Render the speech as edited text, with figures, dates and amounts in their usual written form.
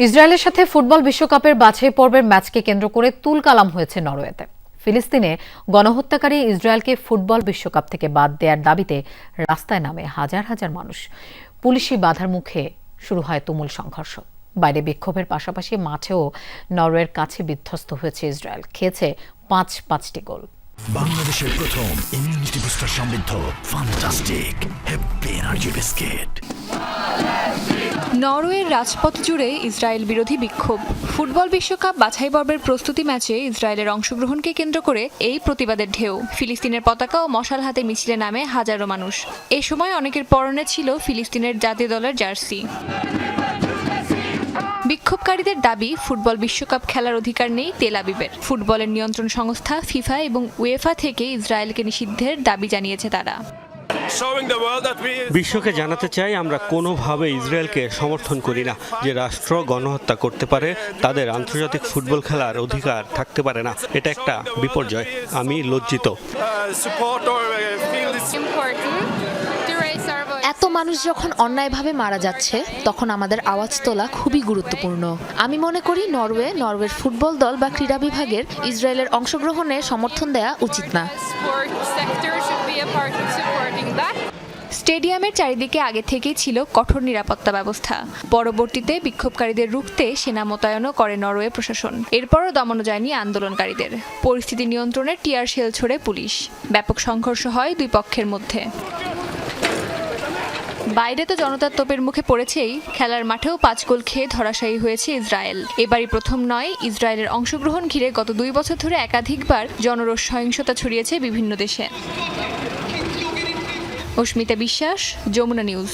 ইসরায়েলের সাথে ফুটবল বিশ্বকাপের বাছাই পর্বের ম্যাচকে কেন্দ্র করে তুলকালাম হয়েছে নরওয়েতে। ফিলিস্তিনে গণহত্যাকারী ইসরায়েলকে ফুটবল বিশ্বকাপ থেকে বাদ দেওয়ার দাবিতে রাস্তায় নামে হাজার হাজার মানুষ। পুলিশি বাধার মুখে শুরু হয় তুমুল সংঘর্ষ। বাইরে বিক্ষোভের পাশাপাশি মাঠেও নরওয়ের কাছে বিধ্বস্ত হয়েছে ইসরায়েল, খেয়েছে পাঁচটি গোল। বাংলাদেশের প্রথম ইমিউনিটি বুস্টার সমৃদ্ধ ফ্যান্টাস্টিক হ্যাপি এনার্জি বিস্কিট। নরওয়ের রাজপথ জুড়ে ইসরায়েল বিরোধী বিক্ষোভ। ফুটবল বিশ্বকাপ বাছাই পর্বের প্রস্তুতি ম্যাচে ইসরায়েলের অংশগ্রহণকে কেন্দ্র করে এই প্রতিবাদের ঢেউ। ফিলিস্তিনের পতাকা ও মশাল হাতে মিছিলে নামে হাজারো মানুষ। এ সময় অনেকের পরনে ছিল ফিলিস্তিনের জাতীয় দলের জার্সি। বিক্ষোভকারীদের দাবি, ফুটবল বিশ্বকাপ খেলার অধিকার নেই তেল আবিবের। ফুটবলের নিয়ন্ত্রণ সংস্থা ফিফা এবং উয়েফা থেকে ইসরায়েলকে নিষিদ্ধের দাবি জানিয়েছে তারা। বিশ্বকে জানাতে চাই, আমরা কোনোভাবে ইসরায়েলকে সমর্থন করি না। যে রাষ্ট্র গণহত্যা করতে পারে তাদের আন্তর্জাতিক ফুটবল খেলার অধিকার থাকতে পারে না। এটা একটা বিপর্যয়। আমি লজ্জিত। এত মানুষ যখন অন্যায়ভাবে মারা যাচ্ছে, তখন আমাদের আওয়াজ তোলা খুবই গুরুত্বপূর্ণ। আমি মনে করি নরওয়ের ফুটবল দল বা ক্রীড়া বিভাগের ইসরায়েলের অংশগ্রহণে সমর্থন দেয়া উচিত না। স্টেডিয়ামের চারিদিকে আগে থেকেই ছিল কঠোর নিরাপত্তা ব্যবস্থা। পরবর্তীতে বিক্ষোভকারীদের রুখতে সেনা মোতায়েনও করে নরওয়ে প্রশাসন। এরপরও দমানো যায়নি আন্দোলনকারীদের। পরিস্থিতি নিয়ন্ত্রণে টিয়ার শেল ছোড়ে পুলিশ। ব্যাপক সংঘর্ষ হয় দুই পক্ষের মধ্যে। বাইরে তো জনতার তোপের মুখে পড়েছেই, খেলার মাঠেও 5 গোল খেয়ে ধরাশায়ী হয়েছে ইসরায়েল। এবারই প্রথম নয়, ইসরায়েলের অংশগ্রহণ ঘিরে গত 2 বছর ধরে একাধিকবার জনরোষ সহিংসতা ছড়িয়েছে বিভিন্ন দেশে। অস্মিতা বিশ্বাস, যমুনা নিউজ।